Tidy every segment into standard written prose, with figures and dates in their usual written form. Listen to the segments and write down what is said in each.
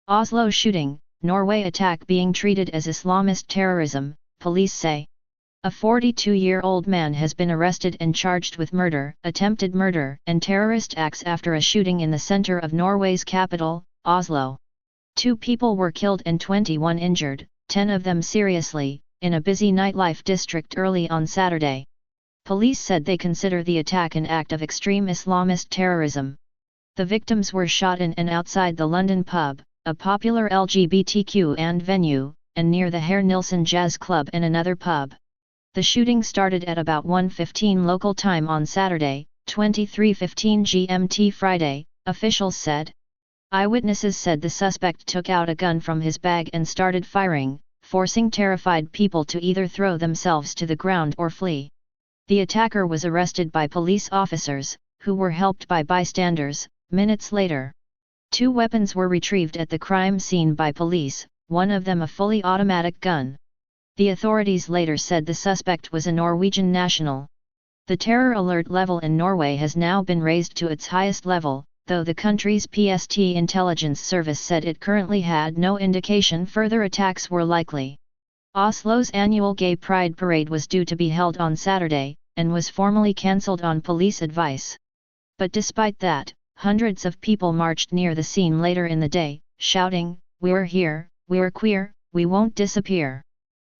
Oslo shooting, Norway attack being treated as Islamist terrorism, police say. A 42-year-old man has been arrested and charged with murder, attempted murder, and terrorist acts after a shooting in the center of Norway's capital, Oslo. 2 people were killed and 21 injured, 10 of them seriously, in a busy nightlife district early on Saturday. Police said they consider the attack an act of extreme Islamist terrorism. The victims were shot in and outside the London pub, a popular LGBTQ and venue, and near the Herr Nilsen jazz club and another pub. The shooting started at about 1:15 local time on Saturday, 23:15 GMT Friday, officials said. Eyewitnesses said the suspect took out a gun from his bag and started firing, forcing terrified people to either throw themselves to the ground or flee. The attacker was arrested by police officers, who were helped by bystanders, minutes later. 2 weapons were retrieved at the crime scene by police, one of them a fully automatic gun. The authorities later said the suspect was a Norwegian national. The terror alert level in Norway has now been raised to its highest level, though the country's PST intelligence service said it currently had no indication further attacks were likely. Oslo's annual Gay Pride parade was due to be held on Saturday, and was formally cancelled on police advice. But despite that, hundreds of people marched near the scene later in the day, shouting, "We're here, we're queer, we won't disappear."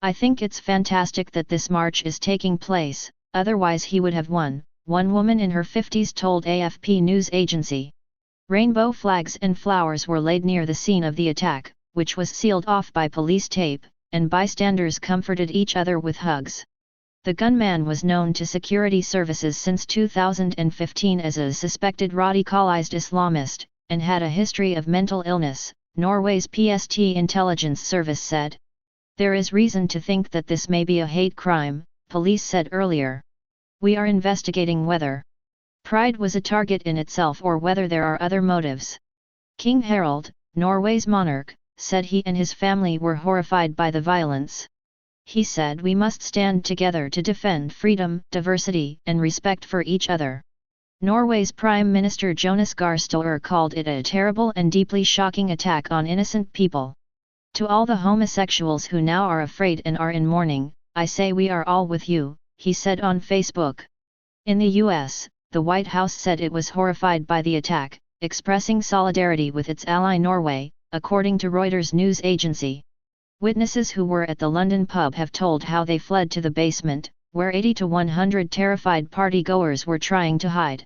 "I think it's fantastic that this march is taking place, otherwise he would have won," one woman in her 50s told AFP news agency. Rainbow flags and flowers were laid near the scene of the attack, which was sealed off by police tape, and bystanders comforted each other with hugs. The gunman was known to security services since 2015 as a suspected radicalized Islamist, and had a history of mental illness, Norway's PST intelligence service said. There is reason to think that this may be a hate crime, police said earlier. "We are investigating whether Pride was a target in itself or whether there are other motives." King Harald, Norway's monarch, said he and his family were horrified by the violence. He said we must stand together to defend freedom, diversity, and respect for each other. Norway's Prime Minister Jonas Gahr Støre called it a terrible and deeply shocking attack on innocent people. "To all the homosexuals who now are afraid and are in mourning, I say we are all with you," he said on Facebook. In the US, the White House said it was horrified by the attack, expressing solidarity with its ally Norway, according to Reuters news agency. Witnesses who were at the London pub have told how they fled to the basement, where 80 to 100 terrified party-goers were trying to hide.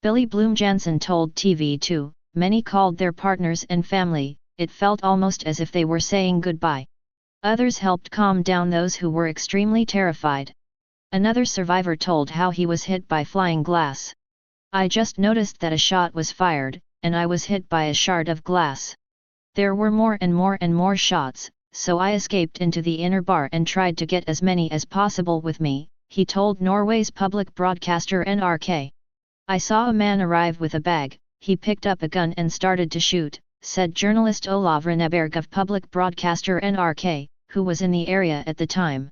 Billy Bloom Jansen told TV2, "Many called their partners and family, it felt almost as if they were saying goodbye. Others helped calm down those who were extremely terrified." Another survivor told how he was hit by flying glass. "I just noticed that a shot was fired, and I was hit by a shard of glass. There were more and more and more shots, so I escaped into the inner bar and tried to get as many as possible with me," he told Norway's public broadcaster NRK. "I saw a man arrive with a bag, he picked up a gun and started to shoot," said journalist Olav Renneberg of public broadcaster NRK, who was in the area at the time.